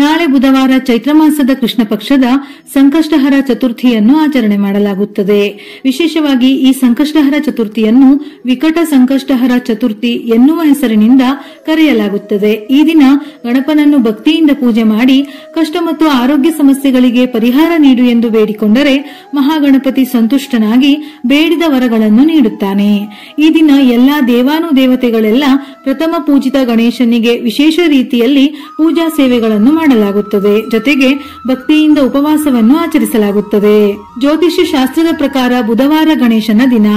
ನಾಳೆ ಬುಧವಾರ ಚೈತ್ರ ಮಾಸದ ಕೃಷ್ಣ ಪಕ್ಷದ ಸಂಕಷ್ಟಹರ ಚತುರ್ಥಿಯನ್ನು ಆಚರಣೆ ಮಾಡಲಾಗುತ್ತದೆ. ವಿಶೇಷವಾಗಿ ಈ ಸಂಕಷ್ಟಹರ ಚತುರ್ಥಿಯನ್ನು ವಿಕಟ ಸಂಕಷ್ಟಹರ ಚತುರ್ಥಿ ಎನ್ನುವ ಹೆಸರಿನಿಂದ ಕರೆಯಲಾಗುತ್ತದೆ. ಈ ದಿನ ಗಣಪನನ್ನು ಭಕ್ತಿಯಿಂದ ಪೂಜೆ ಮಾಡಿ ಕಷ್ಟ ಮತ್ತು ಆರೋಗ್ಯ ಸಮಸ್ಯೆಗಳಿಗೆ ಪರಿಹಾರ ನೀಡು ಎಂದು ಬೇಡಿಕೊಂಡರೆ ಮಹಾಗಣಪತಿ ಸಂತುಷ್ಟನಾಗಿ ಬೇಡಿದ ವರಗಳನ್ನು ನೀಡುತ್ತಾನೆ. ಈ ದಿನ ಎಲ್ಲಾ ದೇವಾನುದೇವತೆಗಳೆಲ್ಲ ಪ್ರಥಮ ಪೂಜಿತ ಗಣೇಶನಿಗೆ ವಿಶೇಷ ರೀತಿಯಲ್ಲಿ ಪೂಜಾ ಸೇವೆಗಳನ್ನು ಮಾಡಲಾಗುತ್ತದೆ. ಜೊತೆಗೆ ಭಕ್ತಿಯಿಂದ ಉಪವಾಸವನ್ನು ಆಚರಿಸಲಾಗುತ್ತದೆ. ಜ್ಯೋತಿಷ್ಯ ಶಾಸ್ತ್ರದ ಪ್ರಕಾರ ಬುಧವಾರ ಗಣೇಶನ ದಿನ.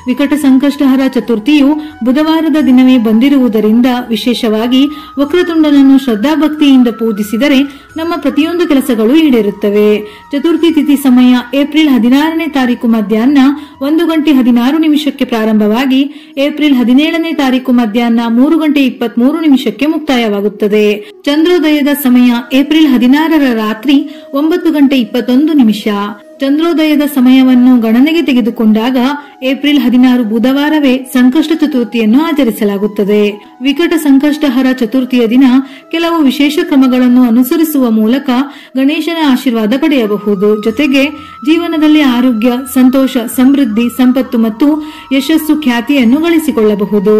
ವಿಕಟ ಸಂಕಷ್ಟಹರ ಚತುರ್ಥಿಯು ಬುಧವಾರದ ದಿನವೇ ಬಂದಿರುವುದರಿಂದ ವಿಶೇಷವಾಗಿ ವಕ್ರತುಂಡನನ್ನು ಶ್ರದ್ಧಾಭಕ್ತಿಯಿಂದ ಪೂಜಿಸಿದರೆ ನಮ್ಮ ಪ್ರತಿಯೊಂದು ಕೆಲಸಗಳು ಈಡೇರುತ್ತವೆ. ಚತುರ್ಥಿ ತಿಥಿ ಸಮಯ ಏಪ್ರಿಲ್ 16ನೇ ತಾರೀಕು ಮಧ್ಯಾಹ್ನ 1:16 ಪ್ರಾರಂಭವಾಗಿ ಏಪ್ರಿಲ್ 17ನೇ ತಾರೀಕು ಮಧ್ಯಾಹ್ನ 3:23 ಮುಕ್ತಾಯವಾಗುತ್ತದೆ. ಚಂದ್ರೋದಯದ ಸಮಯ ಏಪ್ರಿಲ್ 16ರ ರಾತ್ರಿ 9:21. ಚಂದ್ರೋದಯದ ಸಮಯವನ್ನು ಗಣನೆಗೆ ತೆಗೆದುಕೊಂಡಾಗ ಏಪ್ರಿಲ್ 16 ಬುಧವಾರವೇ ಸಂಕಷ್ಟ ಚತುರ್ಥಿಯನ್ನು ಆಚರಿಸಲಾಗುತ್ತದೆ. ವಿಕಟ ಸಂಕಷ್ಟಹರ ಚತುರ್ಥಿಯ ದಿನ ಕೆಲವು ವಿಶೇಷ ಕ್ರಮಗಳನ್ನು ಅನುಸರಿಸುವ ಮೂಲಕ ಗಣೇಶನ ಆಶೀರ್ವಾದ ಪಡೆಯಬಹುದು. ಜೊತೆಗೆ ಜೀವನದಲ್ಲಿ ಆರೋಗ್ಯ, ಸಂತೋಷ, ಸಮೃದ್ಧಿ, ಸಂಪತ್ತು ಮತ್ತು ಯಶಸ್ಸು, ಖ್ಯಾತಿಯನ್ನು ಗಳಿಸಿಕೊಳ್ಳಬಹುದು.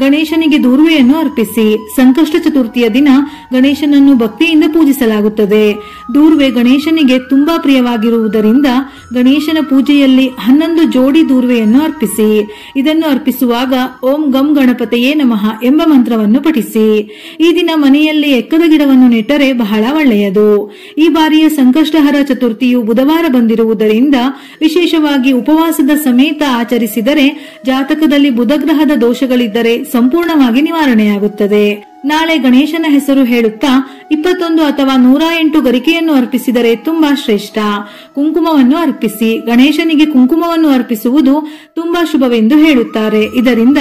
ಗಣೇಶನಿಗೆ ದೂರ್ವೆಯನ್ನು ಅರ್ಪಿಸಿ. ಸಂಕಷ್ಟ ಚತುರ್ಥಿಯ ದಿನ ಗಣೇಶನನ್ನು ಭಕ್ತಿಯಿಂದ ಪೂಜಿಸಲಾಗುತ್ತದೆ. ದೂರ್ವೆ ಗಣೇಶನಿಗೆ ತುಂಬಾ ಪ್ರಿಯವಾಗಿರುವುದರಿಂದ ಗಣೇಶನ ಪೂಜೆಯಲ್ಲಿ 11 ಜೋಡಿ ದೂರ್ವೆಯನ್ನು ಅರ್ಪಿಸಿ. ಇದನ್ನು ಅರ್ಪಿಸುವಾಗ ಓಂ ಗಂ ಗಣಪತಿಯೇ ನಮಃ ಎಂಬ ಮಂತ್ರವನ್ನು ಪಠಿಸಿ. ಈ ದಿನ ಮನೆಯಲ್ಲಿ ಎಕ್ಕದ ಗಿಡವನ್ನು ನೆಟ್ಟರೆ ಬಹಳ ಒಳ್ಳೆಯದು. ಈ ಬಾರಿಯ ಸಂಕಷ್ಟಹರ ಚತುರ್ಥಿಯು ಬುಧವಾರ ಬಂದಿರುವುದರಿಂದ ವಿಶೇಷವಾಗಿ ಉಪವಾಸದ ಸಮೇತ ಆಚರಿಸಿದರೆ ಜಾತಕದಲ್ಲಿ ಬುಧಗ್ರಹದ ದೋಷಗಳಿದ್ದರೆ ಸಂಪೂರ್ಣವಾಗಿ ನಿವಾರಣೆಯಾಗುತ್ತದೆ. ನಾಳೆ ಗಣೇಶನ ಹೆಸರು ಹೇಳುತ್ತಾ 21 ಅಥವಾ 108 ಗರಿಕೆಯನ್ನು ಅರ್ಪಿಸಿದರೆ ತುಂಬಾ ಶ್ರೇಷ್ಠ. ಕುಂಕುಮವನ್ನು ಅರ್ಪಿಸಿ. ಗಣೇಶನಿಗೆ ಕುಂಕುಮವನ್ನು ಅರ್ಪಿಸುವುದು ತುಂಬಾ ಶುಭವೆಂದು ಹೇಳುತ್ತಾರೆ. ಇದರಿಂದ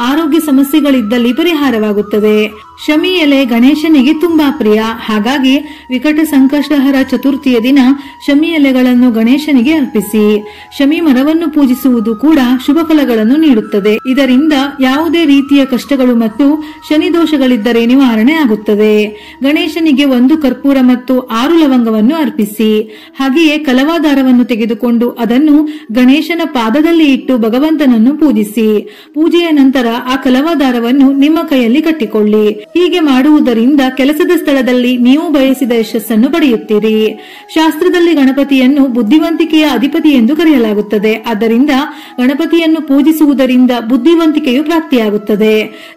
ಆರೋಗ್ಯ ಸಮಸ್ಯೆಗಳಿದ್ದಲ್ಲಿ ಪರಿಹಾರವಾಗುತ್ತದೆ. ಶಮಿ ಎಲೆ ಗಣೇಶನಿಗೆ ತುಂಬಾ ಪ್ರಿಯ. ಹಾಗಾಗಿ ವಿಕಟ ಸಂಕಷ್ಟಹರ ಚತುರ್ಥಿಯ ದಿನ ಶಮಿ ಎಲೆಗಳನ್ನು ಗಣೇಶನಿಗೆ ಅರ್ಪಿಸಿ. ಶಮಿ ಮರವನ್ನು ಪೂಜಿಸುವುದು ಕೂಡ ಶುಭ ಫಲಗಳನ್ನು ನೀಡುತ್ತದೆ. ಇದರಿಂದ ಯಾವುದೇ ರೀತಿಯ ಕಷ್ಟಗಳು ಮತ್ತು ಶನಿ ದೋಷಗಳಿದ್ದರೆ ನಿವಾರಣೆ ಆಗುತ್ತದೆ. ಗಣೇಶನಿಗೆ 1 ಕರ್ಪೂರ ಮತ್ತು 6 ಲವಂಗವನ್ನು ಅರ್ಪಿಸಿ. ಹಾಗೆಯೇ ಕಲವಾದಾರವನ್ನು ತೆಗೆದುಕೊಂಡು ಅದನ್ನು ಗಣೇಶನ ಪಾದದಲ್ಲಿ ಇಟ್ಟು ಭಗವಂತನನ್ನು ಪೂಜಿಸಿ. ಪೂಜೆಯ ನಂತರ ಆ ಕಲವಾದಾರವನ್ನು ನಿಮ್ಮ ಕೈಯಲ್ಲಿ ಕಟ್ಟಿಕೊಳ್ಳಿ. ಹೀಗೆ ಮಾಡುವುದರಿಂದ ಕೆಲಸದ ಸ್ಥಳದಲ್ಲಿ ನೀವು ಬಯಸಿದ ಯಶಸ್ಸನ್ನು ಪಡೆಯುತ್ತೀರಿ. ಶಾಸ್ತ್ರದಲ್ಲಿ ಗಣಪತಿಯನ್ನು ಬುದ್ಧಿವಂತಿಕೆಯ ಅಧಿಪತಿ ಎಂದು ಕರೆಯಲಾಗುತ್ತದೆ. ಆದ್ದರಿಂದ ಗಣಪತಿಯನ್ನು ಪೂಜಿಸುವುದರಿಂದ ಬುದ್ಧಿವಂತಿಕೆಯು ಪ್ರಾಪ್ತಿಯಾಗುತ್ತದೆ.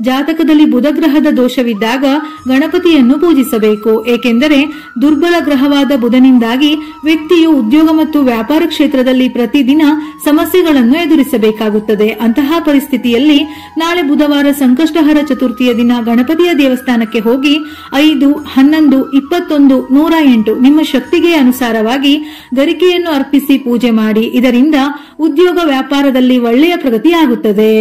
ಜಾತಕದಲ್ಲಿ ಬುಧಗ್ರಹದ ದೋಷವಿದ್ದಾಗ ಗಣಪತಿಯನ್ನು ಪೂಜಿಸಬೇಕು. ಏಕೆಂದರೆ ದುರ್ಬಲ ಗ್ರಹವಾದ ಬುಧನಿಂದಾಗಿ ವ್ಯಕ್ತಿಯು ಉದ್ಯೋಗ ಮತ್ತು ವ್ಯಾಪಾರ ಕ್ಷೇತ್ರದಲ್ಲಿ ಪ್ರತಿದಿನ ಸಮಸ್ಯೆಗಳನ್ನು ಎದುರಿಸಬೇಕಾಗುತ್ತದೆ. ಅಂತಹ ಪರಿಸ್ಥಿತಿಯಲ್ಲಿ ನಾಳೆ ಬುಧವಾರ ಸಂಕಷ್ಟಹರ ಚತುರ್ಥಿಯ ದಿನ ಗಣಪತಿಯ ದೇವಸ್ಥಾನಕ್ಕೆ ಹೋಗಿ 5, 11, 21, 108 ನಿಮ್ಮ ಶಕ್ತಿಗೆ ಅನುಸಾರವಾಗಿ ಗರಿಕೆಯನ್ನು ಅರ್ಪಿಸಿ ಪೂಜೆ ಮಾಡಿ. ಇದರಿಂದ ಉದ್ಯೋಗ ವ್ಯಾಪಾರದಲ್ಲಿ ಒಳ್ಳೆಯ ಪ್ರಗತಿ ಆಗುತ್ತದೆ.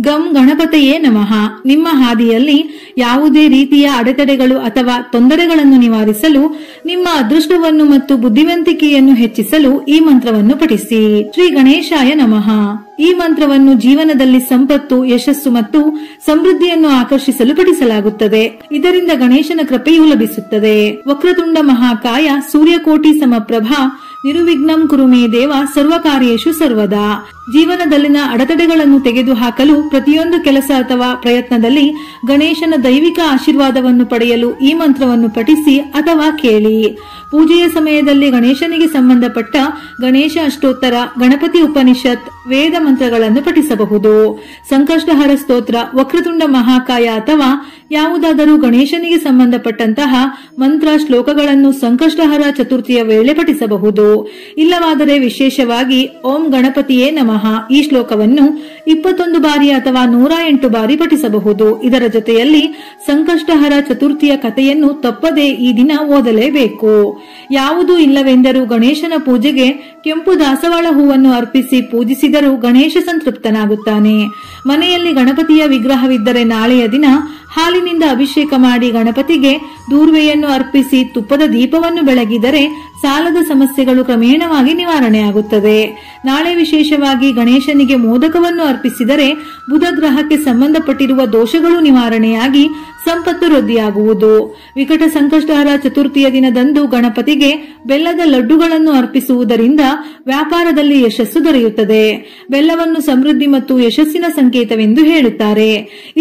ಗಂ ಗಣಪತಿಯೇ ನಮಃ. ನಿಮ್ಮ ಹಾದಿಯಲ್ಲಿ ಯಾವುದೇ ರೀತಿಯ ಅಡೆತಡೆಗಳು ಅಥವಾ ತೊಂದರೆಗಳನ್ನು ನಿವಾರಿಸಲು, ನಿಮ್ಮ ಅದೃಷ್ಟವನ್ನು ಮತ್ತು ಬುದ್ಧಿವಂತಿಕೆಯನ್ನು ಹೆಚ್ಚಿಸಲು ಈ ಮಂತ್ರವನ್ನು ಪಠಿಸಿ. ಶ್ರೀ ಗಣೇಶಾಯ ನಮಃ. ಈ ಮಂತ್ರವನ್ನು ಜೀವನದಲ್ಲಿ ಸಂಪತ್ತು, ಯಶಸ್ಸು ಮತ್ತು ಸಮೃದ್ಧಿಯನ್ನು ಆಕರ್ಷಿಸಲು ಪಠಿಸಲಾಗುತ್ತದೆ. ಇದರಿಂದ ಗಣೇಶನ ಕೃಪೆಯು ಲಭಿಸುತ್ತದೆ. ವಕ್ರತುಂಡ ಮಹಾಕಾಯ ಸೂರ್ಯಕೋಟಿ ಸಮಪ್ರಭಾ ನಿರ್ವಿಘ್ನಂ ಕುರು ಮೇ ದೇವ ಸರ್ವಕಾರ್ಯೇಷು ಸರ್ವದಾ. ಜೀವನದಲ್ಲಿನ ಅಡೆತಡೆಗಳನ್ನು ತೆಗೆದುಹಾಕಲು ಪ್ರತಿಯೊಂದು ಕೆಲಸ ಅಥವಾ ಪ್ರಯತ್ನದಲ್ಲಿ ಗಣೇಶನ ದೈವಿಕ ಆಶೀರ್ವಾದವನ್ನು ಪಡೆಯಲು ಈ ಮಂತ್ರವನ್ನು ಪಠಿಸಿ ಅಥವಾ ಕೇಳಿ. ಪೂಜೆಯ ಸಮಯದಲ್ಲಿ ಗಣೇಶನಿಗೆ ಸಂಬಂಧಪಟ್ಟ ಗಣೇಶ ಅಷ್ಟೋತ್ತರ, ಗಣಪತಿ ಉಪನಿಷತ್, ವೇದ ಮಂತ್ರಗಳನ್ನು ಪಠಿಸಬಹುದು. ಸಂಕಷ್ಟಹರ ಸ್ತೋತ್ರ, ವಕ್ರತುಂಡ ಮಹಾಕಾಯ ಅಥವಾ ಯಾವುದಾದರೂ ಗಣೇಶನಿಗೆ ಸಂಬಂಧಪಟ್ಟಂತಹ ಮಂತ್ರ ಶ್ಲೋಕಗಳನ್ನು ಸಂಕಷ್ಟಹರ ಚತುರ್ಥಿಯ ವೇಳೆ ಪಠಿಸಬಹುದು. ಇಲ್ಲವಾದರೆ ವಿಶೇಷವಾಗಿ ಓಂ ಗಣಪತಿಯೇ ನಮಃ ಈ ಶ್ಲೋಕವನ್ನು 21 ಬಾರಿ ಅಥವಾ 108 ಬಾರಿ ಪಠಿಸಬಹುದು. ಇದರ ಜೊತೆಯಲ್ಲಿ ಸಂಕಷ್ಟಹರ ಚತುರ್ಥಿಯ ಕಥೆಯನ್ನು ತಪ್ಪದೆ ಈ ದಿನ ಓದಲೇಬೇಕು. ಯಾವುದೂ ಇಲ್ಲವೆಂದರೂ ಗಣೇಶನ ಪೂಜೆಗೆ ಕೆಂಪು ದಾಸವಾಳ ಹೂವನ್ನು ಅರ್ಪಿಸಿ ಪೂಜಿಸಿದರೂ ಗಣೇಶ ಸಂತೃಪ್ತನಾಗುತ್ತಾನೆ. ಮನೆಯಲ್ಲಿ ಗಣಪತಿಯ ವಿಗ್ರಹವಿದ್ದರೆ ನಾಳೆಯ ದಿನ ಹಾಲಿನಿಂದ ಅಭಿಷೇಕ ಮಾಡಿ ಗಣಪತಿಗೆ ದೂರ್ವೆಯನ್ನು ಅರ್ಪಿಸಿ ತುಪ್ಪದ ದೀಪವನ್ನು ಬೆಳಗಿದರೆ ಸಾಲದ ಸಮಸ್ಯೆಗಳು ಕ್ರಮೇಣವಾಗಿ ನಿವಾರಣೆಯಾಗುತ್ತದೆ. ನಾಳೆ ವಿಶೇಷವಾಗಿ ಗಣೇಶನಿಗೆ ಮೋದಕವನ್ನು ಅರ್ಪಿಸಿದರೆ ಬುಧ ಗ್ರಹಕ್ಕೆ ಸಂಬಂಧಪಟ್ಟಿರುವ ದೋಷಗಳು ನಿವಾರಣೆಯಾಗಿ ಸಂಪತ್ತು ವೃದ್ಧಿಯಾಗುವುದು. ವಿಕಟ ಸಂಕಷ್ಟಹರ ಚತುರ್ಥಿಯ ದಿನದಂದು ಗಣಪತಿಗೆ ಬೆಲ್ಲದ ಲಡ್ಡುಗಳನ್ನು ಅರ್ಪಿಸುವುದರಿಂದ ವ್ಯಾಪಾರದಲ್ಲಿ ಯಶಸ್ಸು ದೊರೆಯುತ್ತದೆ. ಬೆಲ್ಲವನ್ನು ಸಮೃದ್ಧಿ ಮತ್ತು ಯಶಸ್ಸಿನ ಸಂಕೇತವೆಂದು ಹೇಳುತ್ತಾರೆ.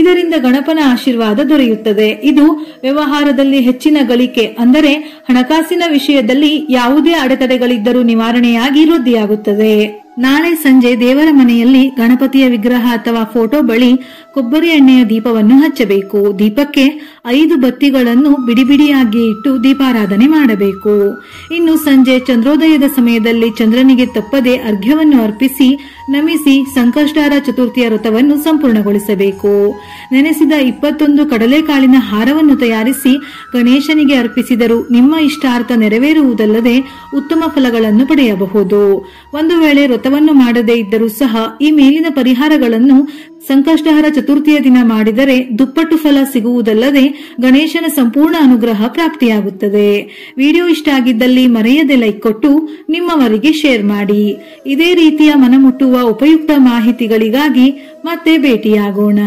ಇದರಿಂದ ಗಣಪನ ಆಶೀರ್ವಾದ ದೊರೆಯುತ್ತದೆ. ಇದು ವ್ಯವಹಾರದಲ್ಲಿ ಹೆಚ್ಚಿನ ಗಳಿಕೆ ಅಂದರೆ ಹಣಕಾಸಿನ ವಿಷಯದಲ್ಲಿ ಯಾವುದೇ ಅಡೆತಡೆಗಳಿದ್ದರೂ ನಿವಾರಣೆಯಾಗಿ ವೃದ್ಧಿಯಾಗುತ್ತದೆ. ನಾಳೆ ಸಂಜೆ ದೇವರ ಮನೆಯಲ್ಲಿ ಗಣಪತಿಯ ವಿಗ್ರಹ ಅಥವಾ ಫೋಟೋ ಬಳಿ ಕೊಬ್ಬರಿ ಎಣ್ಣೆಯ ದೀಪವನ್ನು ಹಚ್ಚಬೇಕು. ದೀಪಕ್ಕೆ 5 ಬತ್ತಿಗಳನ್ನು ಬಿಡಿಬಿಡಿಯಾಗಿ ಇಟ್ಟು ದೀಪಾರಾಧನೆ ಮಾಡಬೇಕು. ಇನ್ನು ಸಂಜೆ ಚಂದ್ರೋದಯದ ಸಮಯದಲ್ಲಿ ಚಂದ್ರನಿಗೆ ತಪ್ಪದೆ ಅರ್ಘ್ಯವನ್ನು ಅರ್ಪಿಸಿ ನಮಿಸಿ ಸಂಕಷ್ಟಹರ ಚತುರ್ಥಿಯ ವ್ರತವನ್ನು ಸಂಪೂರ್ಣಗೊಳಿಸಬೇಕು. ನೆನೆಸಿದ 21 ಕಡಲೆಕಾಳಿನ ಹಾರವನ್ನು ತಯಾರಿಸಿ ಗಣೇಶನಿಗೆ ಅರ್ಪಿಸಿದರೂ ನಿಮ್ಮ ಇಷ್ಟಾರ್ಥ ನೆರವೇರುವುದಲ್ಲದೆ ಉತ್ತಮ ಫಲಗಳನ್ನು ಪಡೆಯಬಹುದು. ಒಂದು ವೇಳೆ ವ್ರತವನ್ನು ಮಾಡದೇ ಇದ್ದರೂ ಸಹ ಈ ಮೇಲಿನ ಪರಿಹಾರಗಳನ್ನು ಸಂಕಷ್ಟಹರ ಚತುರ್ಥಿಯ ದಿನ ಮಾಡಿದರೆ ದುಪ್ಪಟ್ಟು ಫಲ ಸಿಗುವುದಲ್ಲದೆ ಗಣೇಶನ ಸಂಪೂರ್ಣ ಅನುಗ್ರಹ ಪ್ರಾಪ್ತಿಯಾಗುತ್ತದೆ. ವಿಡಿಯೋ ಇಷ್ಟ ಆಗಿದ್ದಲ್ಲಿ ಮರೆಯದೆ ಲೈಕ್ ಕೊಟ್ಟು ನಿಮ್ಮವರಿಗೆ ಶೇರ್ ಮಾಡಿ. ಇದೇ ರೀತಿಯ ಮನಮುಟ್ಟುವ ಉಪಯುಕ್ತ ಮಾಹಿತಿಗಳಿಗಾಗಿ ಮತ್ತೆ ಭೇಟಿಯಾಗೋಣ.